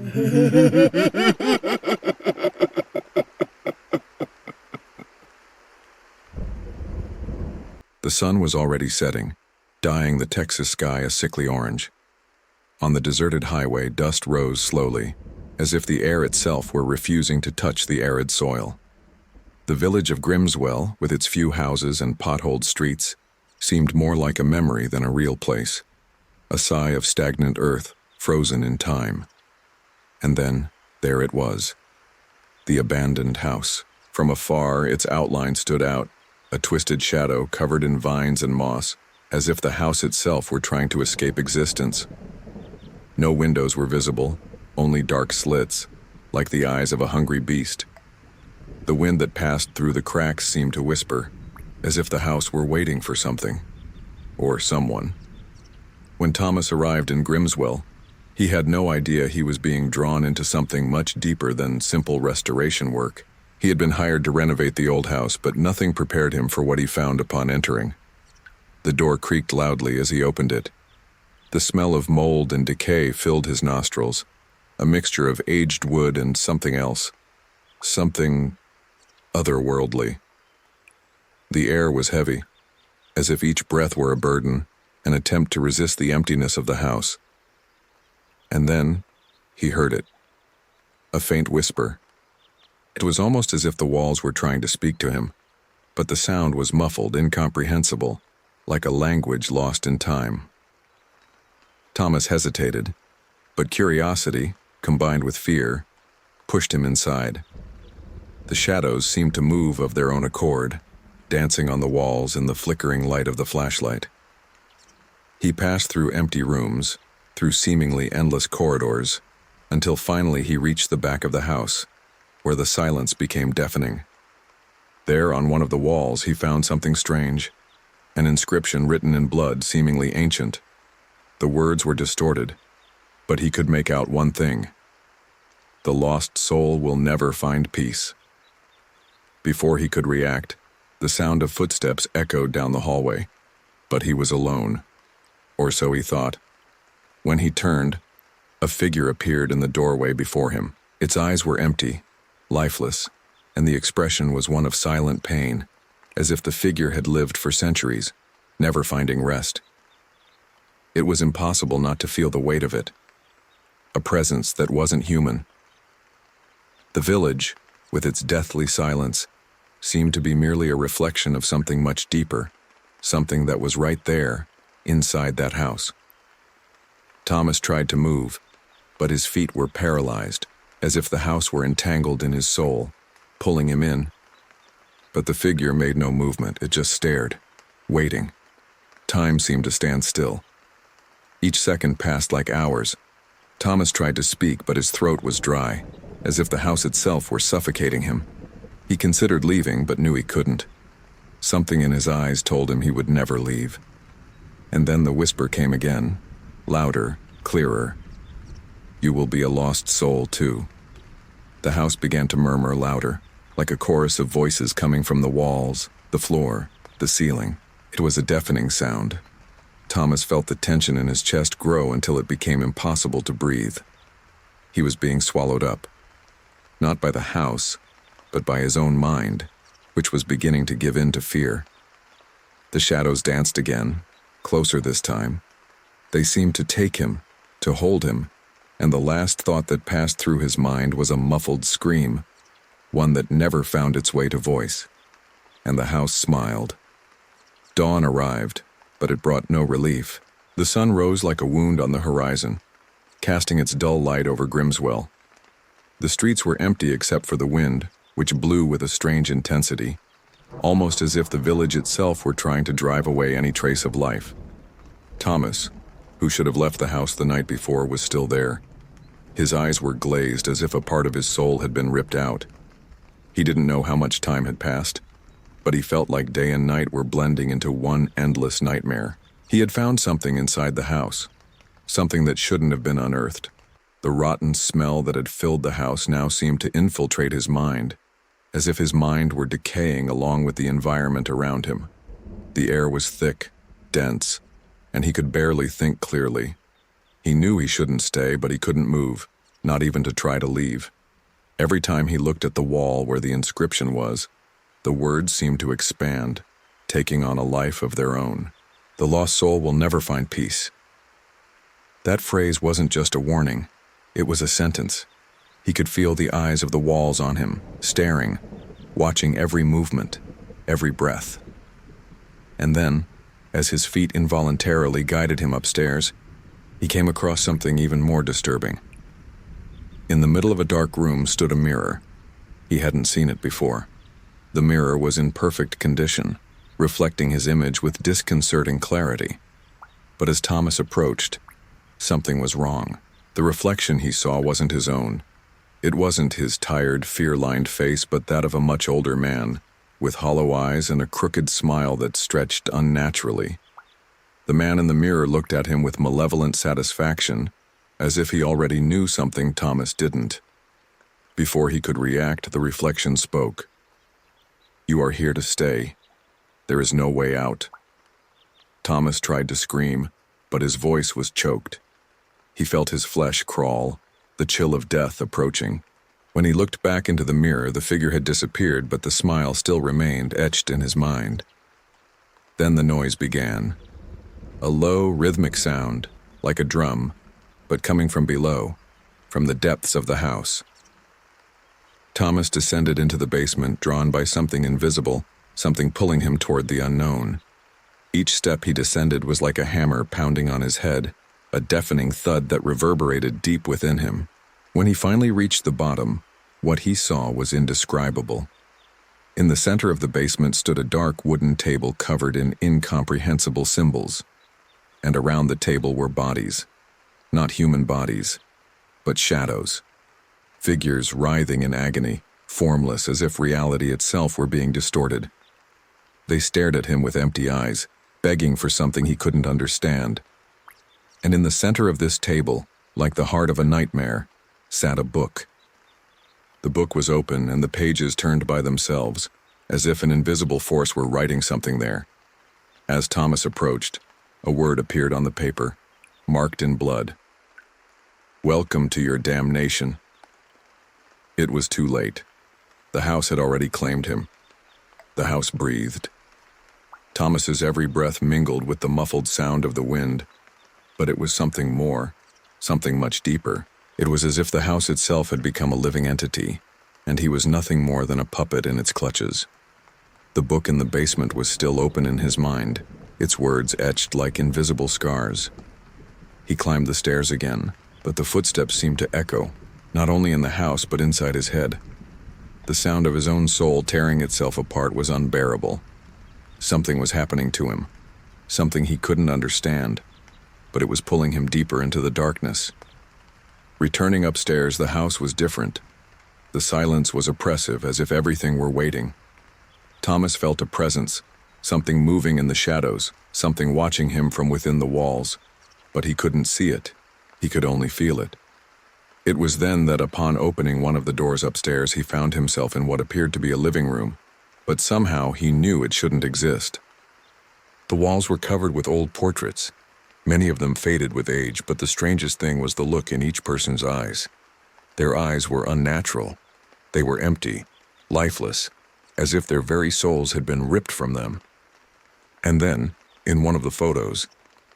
The sun was already setting, dyeing the Texas sky a sickly orange. On the deserted highway, dust rose slowly, as if the air itself were refusing to touch the arid soil. The village of Grimswell, with its few houses and potholed streets, seemed more like a memory than a real place, a sigh of stagnant earth, frozen in time. And then, there it was, the abandoned house. From afar, its outline stood out, a twisted shadow covered in vines and moss, as if the house itself were trying to escape existence. No windows were visible, only dark slits, like the eyes of a hungry beast. The wind that passed through the cracks seemed to whisper, as if the house were waiting for something, or someone. When Thomas arrived in Grimswell, he had no idea he was being drawn into something much deeper than simple restoration work. He had been hired to renovate the old house, but nothing prepared him for what he found upon entering. The door creaked loudly as he opened it. The smell of mold and decay filled his nostrils, a mixture of aged wood and something else, something otherworldly. The air was heavy, as if each breath were a burden, an attempt to resist the emptiness of the house. And then, he heard it. A faint whisper. It was almost as if the walls were trying to speak to him, but the sound was muffled, incomprehensible, like a language lost in time. Thomas hesitated, but curiosity, combined with fear, pushed him inside. The shadows seemed to move of their own accord, dancing on the walls in the flickering light of the flashlight. He passed through empty rooms, through seemingly endless corridors, until finally he reached the back of the house, where the silence became deafening. There, on one of the walls, he found something strange, an inscription written in blood, seemingly ancient. The words were distorted, but he could make out one thing: the lost soul will never find peace. Before he could react, the sound of footsteps echoed down the hallway, but he was alone, or so he thought. When he turned, a figure appeared in the doorway before him. Its eyes were empty, lifeless, and the expression was one of silent pain, as if the figure had lived for centuries, never finding rest. It was impossible not to feel the weight of it, a presence that wasn't human. The village, with its deathly silence, seemed to be merely a reflection of something much deeper, something that was right there, inside that house. Thomas tried to move, but his feet were paralyzed, as if the house were entangled in his soul, pulling him in. But the figure made no movement, it just stared, waiting. Time seemed to stand still. Each second passed like hours. Thomas tried to speak, but his throat was dry, as if the house itself were suffocating him. He considered leaving, but knew he couldn't. Something in his eyes told him he would never leave. And then the whisper came again, louder, clearer. You will be a lost soul, too. The house began to murmur louder, like a chorus of voices coming from the walls, the floor, the ceiling. It was a deafening sound. Thomas felt the tension in his chest grow until it became impossible to breathe. He was being swallowed up, not by the house, but by his own mind, which was beginning to give in to fear. The shadows danced again, closer this time. They seemed to take him, to hold him, and the last thought that passed through his mind was a muffled scream, one that never found its way to voice. And the house smiled. Dawn arrived, but it brought no relief. The sun rose like a wound on the horizon, casting its dull light over Grimswell. The streets were empty except for the wind, which blew with a strange intensity, almost as if the village itself were trying to drive away any trace of life. Thomas, who should have left the house the night before, was still there. His eyes were glazed as if a part of his soul had been ripped out. He didn't know how much time had passed, but he felt like day and night were blending into one endless nightmare. He had found something inside the house, something that shouldn't have been unearthed. The rotten smell that had filled the house now seemed to infiltrate his mind, as if his mind were decaying along with the environment around him. The air was thick, dense, and he could barely think clearly. He knew he shouldn't stay, but he couldn't move. not even to try to leave. Every time he looked at the wall where the inscription was, the words seemed to expand, taking on a life of their own. The lost soul will never find peace. That phrase wasn't just a warning, it was a sentence. He could feel the eyes of the walls on him, staring, watching every movement, every breath. And then, as his feet involuntarily guided him upstairs, he came across something even more disturbing. In the middle of a dark room stood a mirror. He hadn't seen it before. The mirror was in perfect condition, reflecting his image with disconcerting clarity. But as Thomas approached, something was wrong. The reflection he saw wasn't his own. It wasn't his tired, fear-lined face, but that of a much older man, with hollow eyes and a crooked smile that stretched unnaturally. The man in the mirror looked at him with malevolent satisfaction, as if he already knew something Thomas didn't. Before he could react, the reflection spoke. "You are here to stay. There is no way out." Thomas tried to scream, but his voice was choked. He felt his flesh crawl, the chill of death approaching. When he looked back into the mirror, the figure had disappeared, but the smile still remained etched in his mind. Then the noise began. A low, rhythmic sound, like a drum, but coming from below, from the depths of the house. Thomas descended into the basement, drawn by something invisible, something pulling him toward the unknown. Each step he descended was like a hammer pounding on his head, a deafening thud that reverberated deep within him. When he finally reached the bottom, what he saw was indescribable. In the center of the basement stood a dark wooden table covered in incomprehensible symbols, and around the table were bodies. Not human bodies, but shadows. Figures writhing in agony, formless as if reality itself were being distorted. They stared at him with empty eyes, begging for something he couldn't understand. And in the center of this table, like the heart of a nightmare, sat a book. The book was open and the pages turned by themselves, as if an invisible force were writing something there. As Thomas approached, a word appeared on the paper, marked in blood. "Welcome to your damnation." It was too late. The house had already claimed him. The house breathed. Thomas's every breath mingled with the muffled sound of the wind, but it was something more, something much deeper. It was as if the house itself had become a living entity, and he was nothing more than a puppet in its clutches. The book in the basement was still open in his mind, its words etched like invisible scars. He climbed the stairs again, but the footsteps seemed to echo, not only in the house but inside his head. The sound of his own soul tearing itself apart was unbearable. Something was happening to him, something he couldn't understand, but it was pulling him deeper into the darkness. Returning upstairs, the house was different. The silence was oppressive, as if everything were waiting. Thomas felt a presence, something moving in the shadows, something watching him from within the walls, but he couldn't see it. He could only feel it. It was then that upon opening one of the doors upstairs, he found himself in what appeared to be a living room, but somehow he knew it shouldn't exist. The walls were covered with old portraits, many of them faded with age, but the strangest thing was the look in each person's eyes. Their eyes were unnatural. They were empty, lifeless, as if their very souls had been ripped from them. And then, in one of the photos,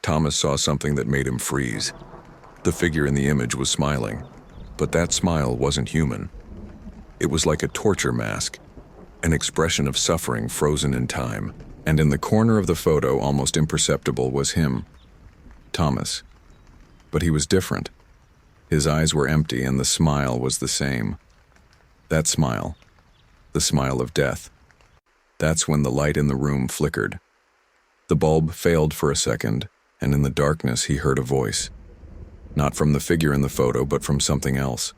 Thomas saw something that made him freeze. The figure in the image was smiling, but that smile wasn't human. It was like a torture mask, an expression of suffering frozen in time, and in the corner of the photo, almost imperceptible, was him, Thomas. But he was different. His eyes were empty and the smile was the same. That smile, the smile of death. That's when the light in the room flickered. The bulb failed for a second, and in the darkness he heard a voice. Not from the figure in the photo, but from something else.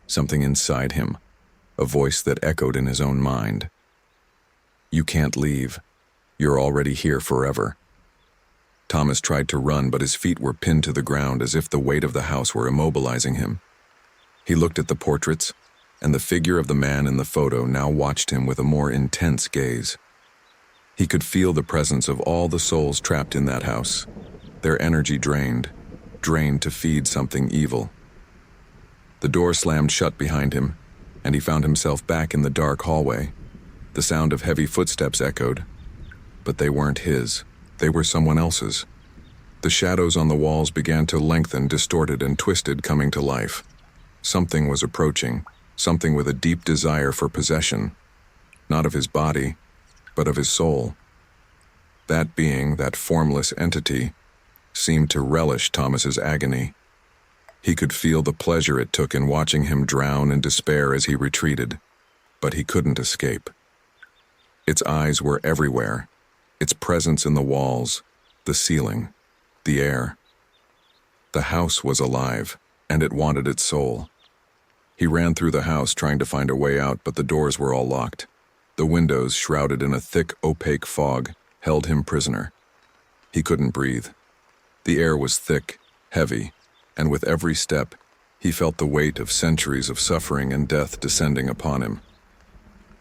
Something inside him. A voice that echoed in his own mind. "You can't leave. You're already here forever." Thomas tried to run, but his feet were pinned to the ground as if the weight of the house were immobilizing him. He looked at the portraits, and the figure of the man in the photo now watched him with a more intense gaze. He could feel the presence of all the souls trapped in that house, their energy drained to feed something evil. The door slammed shut behind him, and he found himself back in the dark hallway. The sound of heavy footsteps echoed, but they weren't his. They were someone else's. The shadows on the walls began to lengthen, distorted and twisted, coming to life. Something was approaching, something with a deep desire for possession, not of his body, but of his soul. That being, that formless entity, seemed to relish Thomas's agony. He could feel the pleasure it took in watching him drown in despair as he retreated, but he couldn't escape. Its eyes were everywhere, its presence in the walls, the ceiling, the air. The house was alive, and it wanted its soul. He ran through the house trying to find a way out, but the doors were all locked. The windows, shrouded in a thick, opaque fog, held him prisoner. He couldn't breathe. The air was thick, heavy, and with every step, he felt the weight of centuries of suffering and death descending upon him.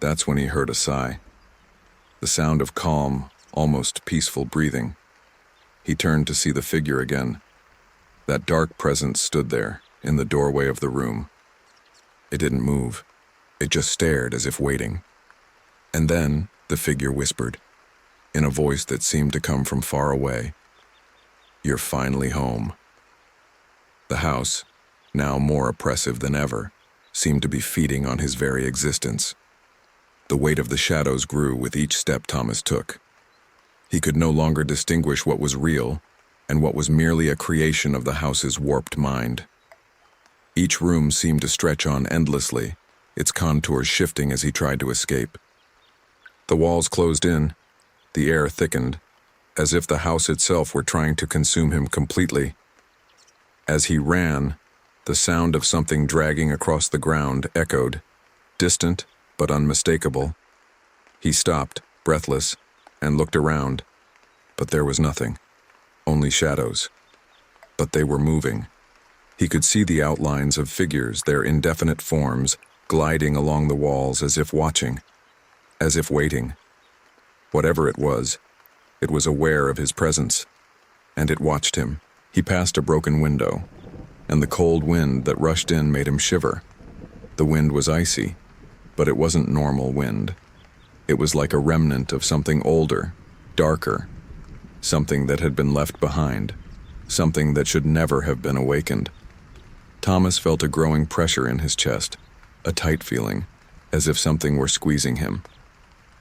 That's when he heard a sigh. The sound of calm, almost peaceful breathing. He turned to see the figure again. That dark presence stood there, in the doorway of the room. It didn't move. It just stared as if waiting. And then the figure whispered, in a voice that seemed to come from far away, "You're finally home." The house, now more oppressive than ever, seemed to be feeding on his very existence. The weight of the shadows grew with each step Thomas took. He could no longer distinguish what was real and what was merely a creation of the house's warped mind. Each room seemed to stretch on endlessly, its contours shifting as he tried to escape. The walls closed in, the air thickened, as if the house itself were trying to consume him completely. As he ran, the sound of something dragging across the ground echoed, distant but unmistakable. He stopped, breathless, and looked around, but there was nothing, only shadows. But they were moving. He could see the outlines of figures, their indefinite forms, gliding along the walls as if watching, as if waiting. Whatever it was aware of his presence, and it watched him. He passed a broken window, and the cold wind that rushed in made him shiver. The wind was icy, but it wasn't normal wind. It was like a remnant of something older, darker, something that had been left behind, something that should never have been awakened. Thomas felt a growing pressure in his chest, a tight feeling, as if something were squeezing him.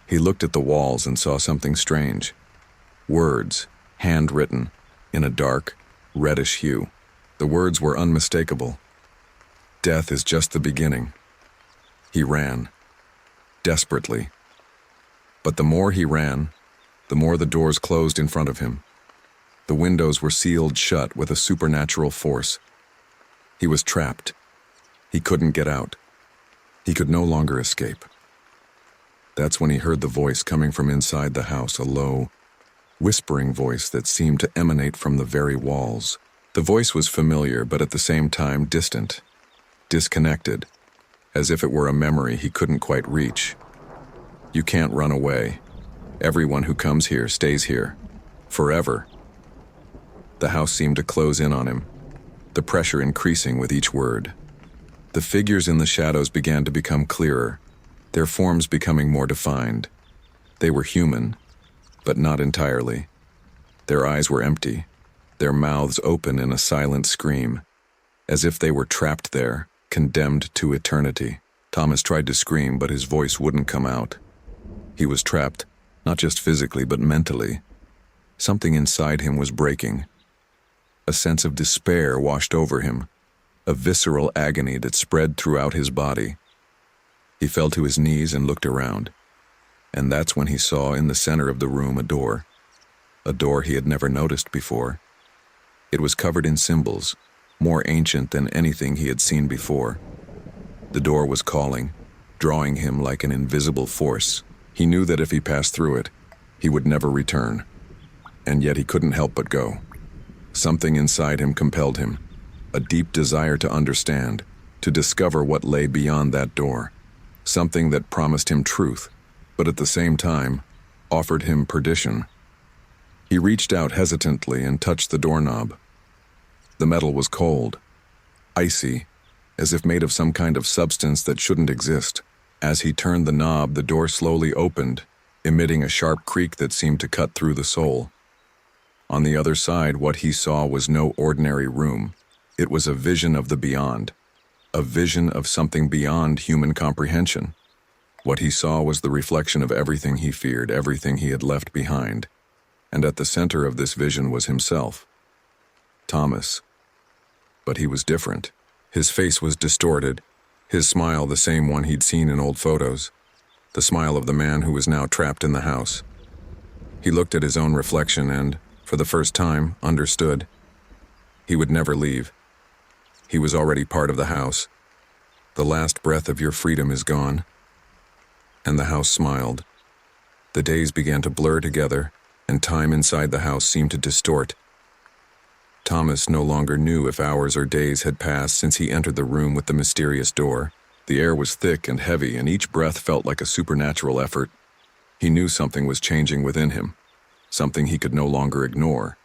He looked at the walls and saw something strange. Words, handwritten, in a dark, reddish hue. The words were unmistakable. "Death is just the beginning." He ran, desperately. But the more he ran, the more the doors closed in front of him. The windows were sealed shut with a supernatural force. He was trapped. He couldn't get out. He could no longer escape. That's when he heard the voice coming from inside the house, a low, whispering voice that seemed to emanate from the very walls. The voice was familiar, but at the same time distant, disconnected, as if it were a memory he couldn't quite reach. "You can't run away. Everyone who comes here stays here. Forever." The house seemed to close in on him, the pressure increasing with each word. The figures in the shadows began to become clearer, their forms becoming more defined. They were human, but not entirely. Their eyes were empty, their mouths open in a silent scream, as if they were trapped there, condemned to eternity. Thomas tried to scream, but his voice wouldn't come out. He was trapped, not just physically, but mentally. Something inside him was breaking. A sense of despair washed over him, a visceral agony that spread throughout his body. He fell to his knees and looked around, and that's when he saw in the center of the room a door he had never noticed before. It was covered in symbols, more ancient than anything he had seen before. The door was calling, drawing him like an invisible force. He knew that if he passed through it, he would never return, and yet he couldn't help but go. Something inside him compelled him, a deep desire to understand, to discover what lay beyond that door. Something that promised him truth, but at the same time, offered him perdition. He reached out hesitantly and touched the doorknob. The metal was cold, icy, as if made of some kind of substance that shouldn't exist. As he turned the knob, the door slowly opened, emitting a sharp creak that seemed to cut through the soul. On the other side, what he saw was no ordinary room. It was a vision of the beyond, a vision of something beyond human comprehension. What he saw was the reflection of everything he feared, everything he had left behind. And at the center of this vision was himself, Thomas. But he was different. His face was distorted, his smile the same one he'd seen in old photos, the smile of the man who was now trapped in the house. He looked at his own reflection and, for the first time, understood. He would never leave. He was already part of the house. The last breath of your freedom is gone. And the house smiled. The days began to blur together, and time inside the house seemed to distort. Thomas no longer knew if hours or days had passed since he entered the room with the mysterious door. The air was thick and heavy, and each breath felt like a supernatural effort. He knew something was changing within him, something he could no longer ignore.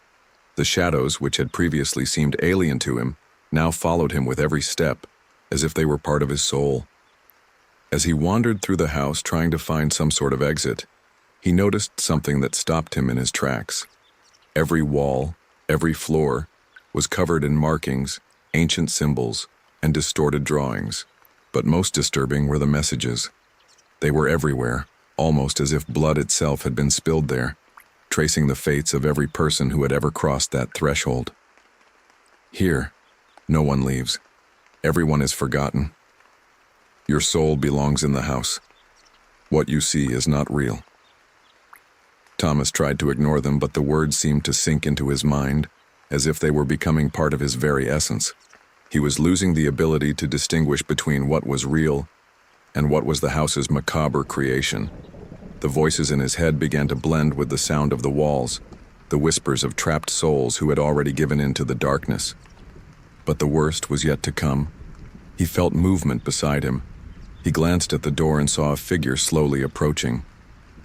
The shadows, which had previously seemed alien to him, now followed him with every step, as if they were part of his soul. As he wandered through the house trying to find some sort of exit, he noticed something that stopped him in his tracks. Every wall, every floor, was covered in markings, ancient symbols, and distorted drawings. But most disturbing were the messages. They were everywhere, almost as if blood itself had been spilled there, tracing the fates of every person who had ever crossed that threshold. Here, no one leaves. Everyone is forgotten. Your soul belongs in the house. What you see is not real. Thomas tried to ignore them, but the words seemed to sink into his mind, as if they were becoming part of his very essence. He was losing the ability to distinguish between what was real and what was the house's macabre creation. The voices in his head began to blend with the sound of the walls, the whispers of trapped souls who had already given in to the darkness. But the worst was yet to come. He felt movement beside him. He glanced at the door and saw a figure slowly approaching.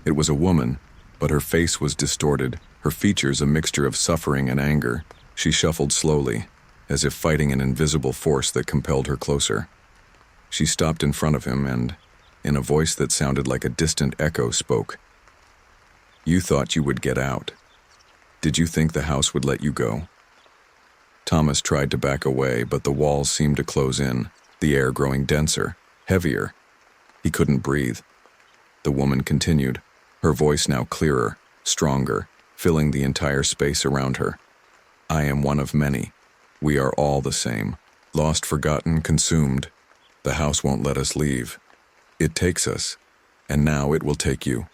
It was a woman, but her face was distorted, her features a mixture of suffering and anger. She shuffled slowly, as if fighting an invisible force that compelled her closer. She stopped in front of him and, in a voice that sounded like a distant echo, spoke. "You thought you would get out. Did you think the house would let you go?" Thomas tried to back away, but the walls seemed to close in, the air growing denser, heavier. He couldn't breathe. The woman continued, her voice now clearer, stronger, filling the entire space around her. "I am one of many. We are all the same. Lost, forgotten, consumed. The house won't let us leave. It takes us, and now it will take you."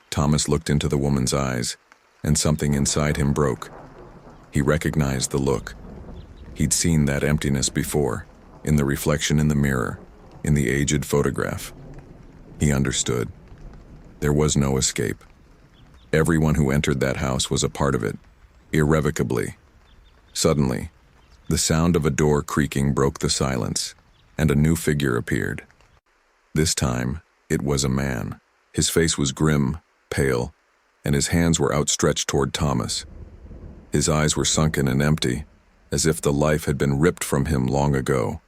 Thomas looked into the woman's eyes, and something inside him broke. He recognized the look. He'd seen that emptiness before, in the reflection in the mirror, in the aged photograph. He understood. There was no escape. Everyone who entered that house was a part of it, irrevocably. Suddenly, the sound of a door creaking broke the silence, and a new figure appeared. This time, it was a man. His face was grim, pale, and his hands were outstretched toward Thomas. His eyes were sunken and empty, as if the life had been ripped from him long ago.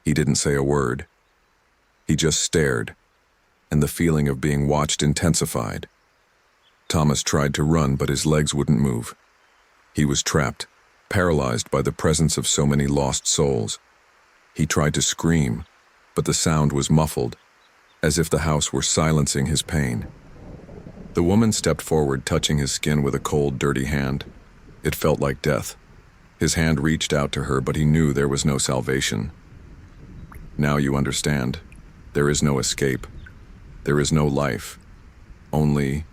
He didn't say a word. He just stared, and the feeling of being watched intensified. Thomas tried to run, but his legs wouldn't move. He was trapped, paralyzed by the presence of so many lost souls. He tried to scream, but the sound was muffled, as if the house were silencing his pain. The woman stepped forward, touching his skin with a cold, dirty hand. It felt like death. His hand reached out to her, but he knew there was no salvation. "Now you understand. There is no escape. There is no life. Only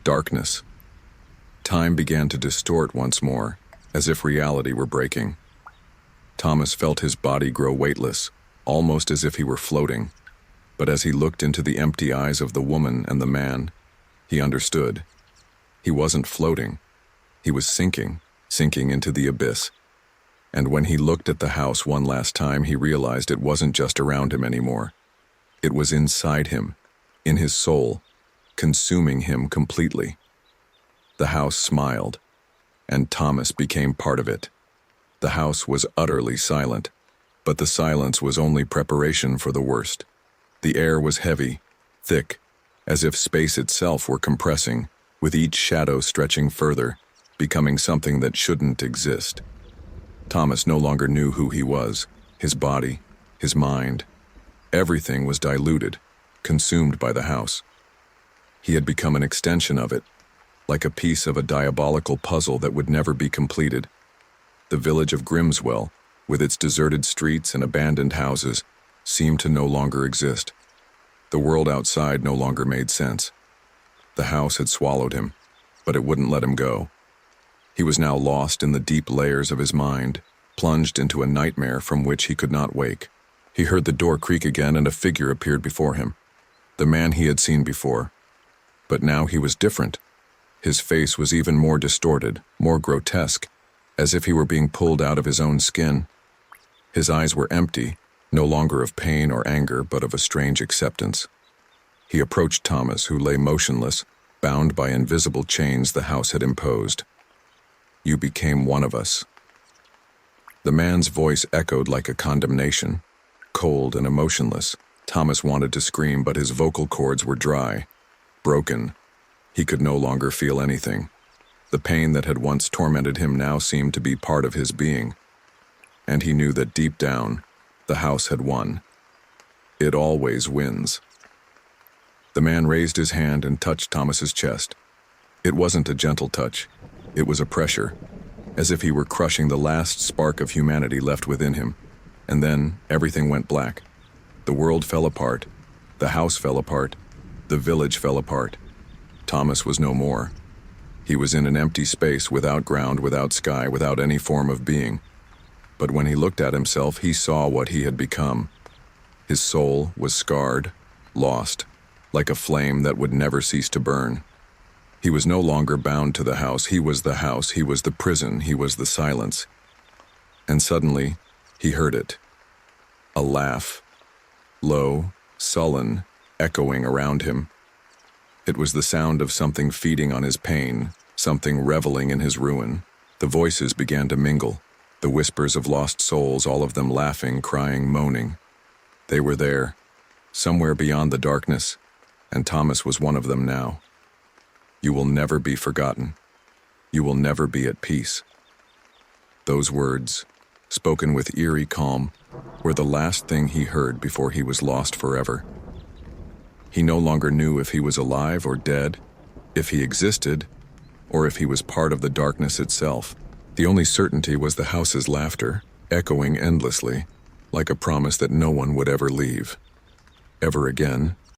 darkness." Time began to distort once more, as if reality were breaking. Thomas felt his body grow weightless, almost as if he were floating. But as he looked into the empty eyes of the woman and the man, he understood. He wasn't floating. He was sinking into the abyss. And when he looked at the house one last time, he realized it wasn't just around him anymore. It was inside him, in his soul, consuming him completely. The house smiled, and Thomas became part of it. The house was utterly silent, but the silence was only preparation for the worst. The air was heavy, thick, as if space itself were compressing, with each shadow stretching further, becoming something that shouldn't exist. Thomas no longer knew who he was, his body, his mind. Everything was diluted, consumed by the house. He had become an extension of it, like a piece of a diabolical puzzle that would never be completed. The village of Grimswell, with its deserted streets and abandoned houses, seemed to no longer exist. The world outside no longer made sense. The house had swallowed him, but it wouldn't let him go. He was now lost in the deep layers of his mind, plunged into a nightmare from which he could not wake. He heard the door creak again and a figure appeared before him. The man he had seen before. But now he was different. His face was even more distorted, more grotesque, as if he were being pulled out of his own skin. His eyes were empty, no longer of pain or anger, but of a strange acceptance. He approached Thomas, who lay motionless, bound by invisible chains the house had imposed. "You became one of us." The man's voice echoed like a condemnation, cold and emotionless. Thomas wanted to scream, but his vocal cords were dry, broken. He could no longer feel anything. The pain that had once tormented him now seemed to be part of his being. And he knew that deep down, the house had won. It always wins. The man raised his hand and touched Thomas's chest. It wasn't a gentle touch. It was a pressure, as if he were crushing the last spark of humanity left within him. And then everything went black. The world fell apart. The house fell apart. The village fell apart. Thomas was no more. He was in an empty space, without ground, without sky, without any form of being. But when he looked at himself, he saw what he had become. His soul was scarred, lost, like a flame that would never cease to burn. He was no longer bound to the house. He was the house. He was the prison. He was the silence. And suddenly, he heard it. A laugh. Low, sullen, echoing around him. It was the sound of something feeding on his pain, something reveling in his ruin. The voices began to mingle, the whispers of lost souls, all of them laughing, crying, moaning. They were there, somewhere beyond the darkness, and Thomas was one of them now. "You will never be forgotten. You will never be at peace." Those words, spoken with eerie calm, were the last thing he heard before he was lost forever. He no longer knew if he was alive or dead, if he existed, or if he was part of the darkness itself. The only certainty was the house's laughter, echoing endlessly, like a promise that no one would ever leave. Ever again,